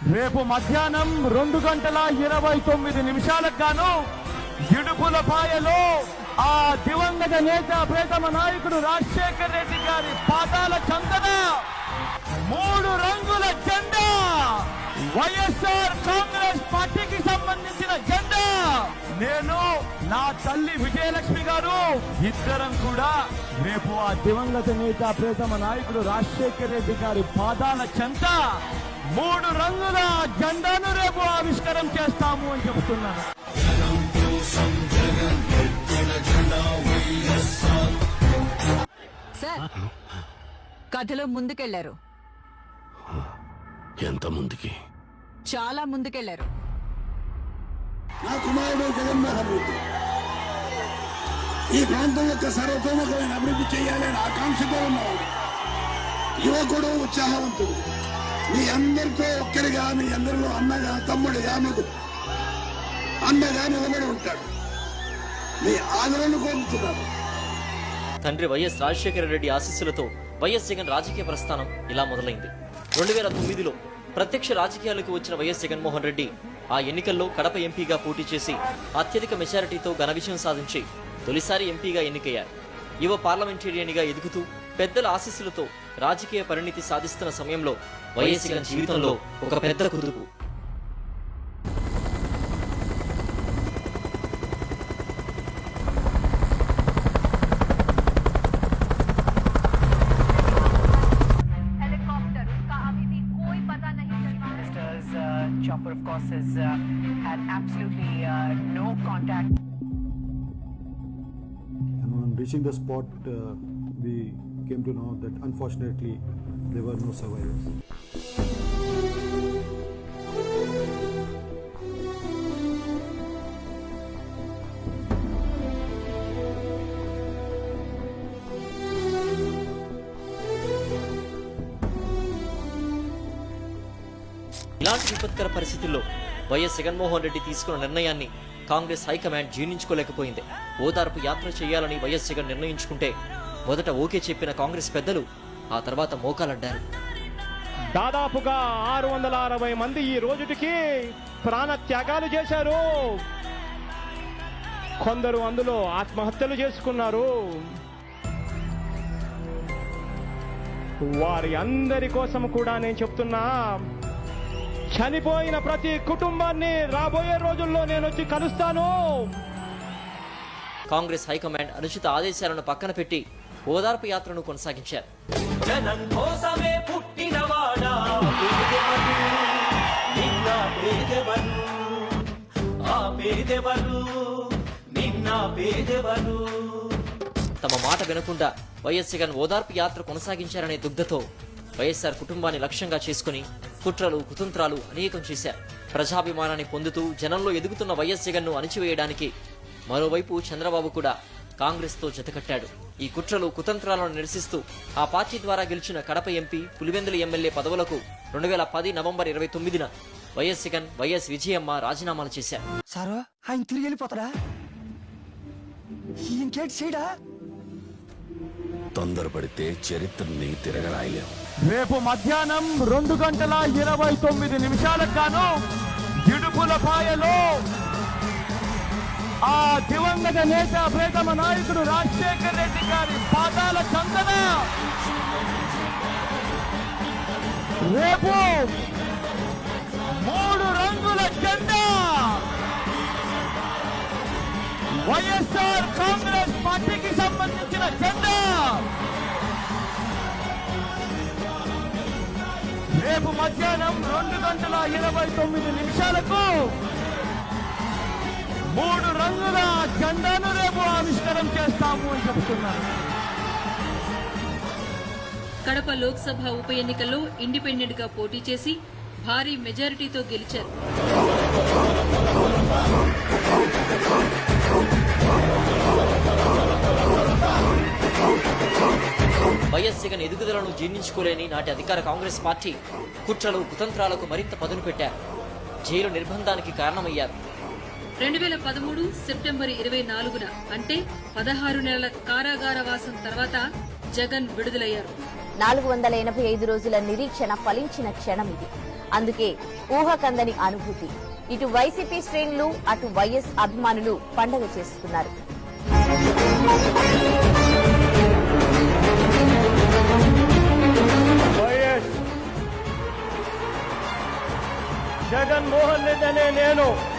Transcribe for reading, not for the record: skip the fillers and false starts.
రేపు మధ్యాహ్నం 2:29 గాను ఇడుపులపాయలో ఆ దివంగత నేత ప్రియతమ నాయకుడు రాజశేఖర్ రెడ్డి గారి పాదాల చెంతన 3 రంగుల జెండా, వైఎస్ఆర్ కాంగ్రెస్ పార్టీకి సంబంధించిన జెండా, నేను నా తల్లి విజయలక్ష్మి గారు ఇద్దరం కూడా రేపు ఆ దివంగత నేత ప్రియతమ నాయకుడు రాజశేఖర్ రెడ్డి గారి పాదాల చెంత 3 రంగుల జెండాను రేపు ఆవిష్కరణ చేస్తాము అని చెబుతున్నాను. సార్, కథలో ముందుకెళ్లారు. ఎంత ముందుకి? చాలా ముందుకెళ్లారు. నా కుమారుడు జగన్మోహన్ రెడ్డి ఈ ప్రాంతం యొక్క సర్వతోముఖమైన అభివృద్ధి చేయాలని ఆకాంక్షతో ఉన్నవాడు, యువకుడు, ఉత్సాహవంతుడు. మీ అందరితో ఒక్కరిగా, మీ అందరిలో అన్నగా, తమ్ముడిగా, మీకు అన్నగా నిలబడి ఉంటాడు. మీ ఆదరణ కోరుతున్నాను. తండ్రి వైఎస్ రాజశేఖర రెడ్డి ఆశీస్సులతో వైఎస్ జగన్ రాజకీయ ప్రస్థానం ఇలా మొదలైంది. 2009లో ప్రత్యక్ష రాజకీయాలకు వచ్చిన వైఎస్ జగన్మోహన్ రెడ్డి ఆ ఎన్నికల్లో కడప ఎంపీగా పోటీ చేసి అత్యధిక మెజారిటీతో ఘన విజయం సాధించి తొలిసారి ఎంపీగా ఎన్నికయ్యారు. యువ పార్లమెంటేరియన్గా ఎదుగుతూ పెద్దల ఆశీస్సులతో రాజకీయ పరిణితి సాధిస్తున్న సమయంలో వైఎస్ జగన్ జీవితంలో ఒక పెద్ద కుదుపు. Chopper, of course, has had absolutely no contact. And on reaching the spot, we came to know that unfortunately there were no survivors. ఇలాంటి విపత్కర పరిస్థితుల్లో వైఎస్ జగన్మోహన్ రెడ్డి తీసుకున్న నిర్ణయాన్ని కాంగ్రెస్ హైకమాండ్ జీర్ణించుకోలేకపోయింది. ఓదార్పు యాత్ర చేయాలని వైఎస్ జగన్ నిర్ణయించుకుంటే మొదట ఓకే చెప్పిన కాంగ్రెస్ పెద్దలు ఆ తర్వాత మోకాలడ్డారు. దాదాపుగా 660 మంది ఈ రోజుటికి ప్రాణ త్యాగాలు చేశారు. కొందరు అందులో ఆత్మహత్యలు చేసుకున్నారు. వారి అందరి కోసం కూడా నేను చెప్తున్నా, చనిపోయిన ప్రతి కుటుంబాన్ని రాబోయే రోజుల్లో నేను వచ్చి కలుస్తాను. కాంగ్రెస్ హైకమాండ్ అనుచిత ఆదేశాలను పక్కన పెట్టి ఓదార్పు యాత్రను కొనసాగించారు. జనం కోసమే పుట్టినవాడా నిన్న పేదెవరు, ఆ పేదెవరు, నిన్న పేదెవరు. తమ మాట వినకుండా వైఎస్ జగన్ ఓదార్పు యాత్ర కొనసాగించారనే దుగ్ధతో వైఎస్ఆర్ కుటుంబాన్ని లక్ష్యంగా చేసుకుని కుట్రలు, కుతంత్రాలు అనేకం చేశారు. ప్రజాభిమానాన్ని పొందుతూ జనంలో ఎదుగుతున్న వైఎస్ జగన్ ను అణిచివేయడానికి మరోవైపు చంద్రబాబు కూడా కాంగ్రెస్ తో జతకట్టాడు. ఈ కుట్రలు, కుతంత్రాలను నిరసిస్తూ ఆ పార్టీ ద్వారా గెలిచిన కడప ఎంపీ, పులివెందుల ఎమ్మెల్యే పదవులకు 2010 నవంబర్ 29న వైఎస్ జగన్, వైఎస్ విజయమ్మ రాజీనామాలు చేశారు. సారో ఆయన తిరిగి వెళ్ళిపోతాడా? ఇంకేంటి చేయడా? తొందరపడితే చరిత్రని తిరగరాయలేం. రేపు మధ్యాహ్నం 2:29 గాను ఇడుపులపాయలో ఆ దివంగత నేత ప్రియతమ నాయకుడు రాజశేఖర్ రెడ్డి గారి పాదాల చెంతన రేపు 3 రంగుల జెండా, వైఎస్ఆర్ కాంగ్రెస్ పార్టీకి సంబంధించిన జెండా, రేపు మధ్యాహ్నం 2:29 3 రంగుల జెండాను రేపు ఆవిష్కరణ చేస్తాము అని చెబుతున్నారు. కడప లోక్సభ ఉప ఎన్నికల్లో ఇండిపెండెంట్ గా పోటీ చేసి భారీ మెజారిటీతో గెలిచారు. వైఎస్ జగన్ ఎదుగుదలను జీర్ణించుకోలేని నాటి అధికార కాంగ్రెస్ పార్టీ కుట్రలు, కుతంత్రాలకు మరింత పదును పెట్టారు. జైలు నిర్బంధానికి కారణమయ్యారు. 2013 సెప్టెంబర్ 24న అంటే 16 నెలల కారాగార వాసం తర్వాత జగన్ విడుదలయ్యారు. 485 రోజుల నిరీక్షణ ఫలించిన క్షణం ఇది. అందుకే ఊహకందని అనుభూతి. ఇటు వైసీపీ శ్రేణులు అటు వైఎస్ అభిమానులు పండగ చేసుకున్నారు. జగన్మోహన్ రెడ్డి అనే నేను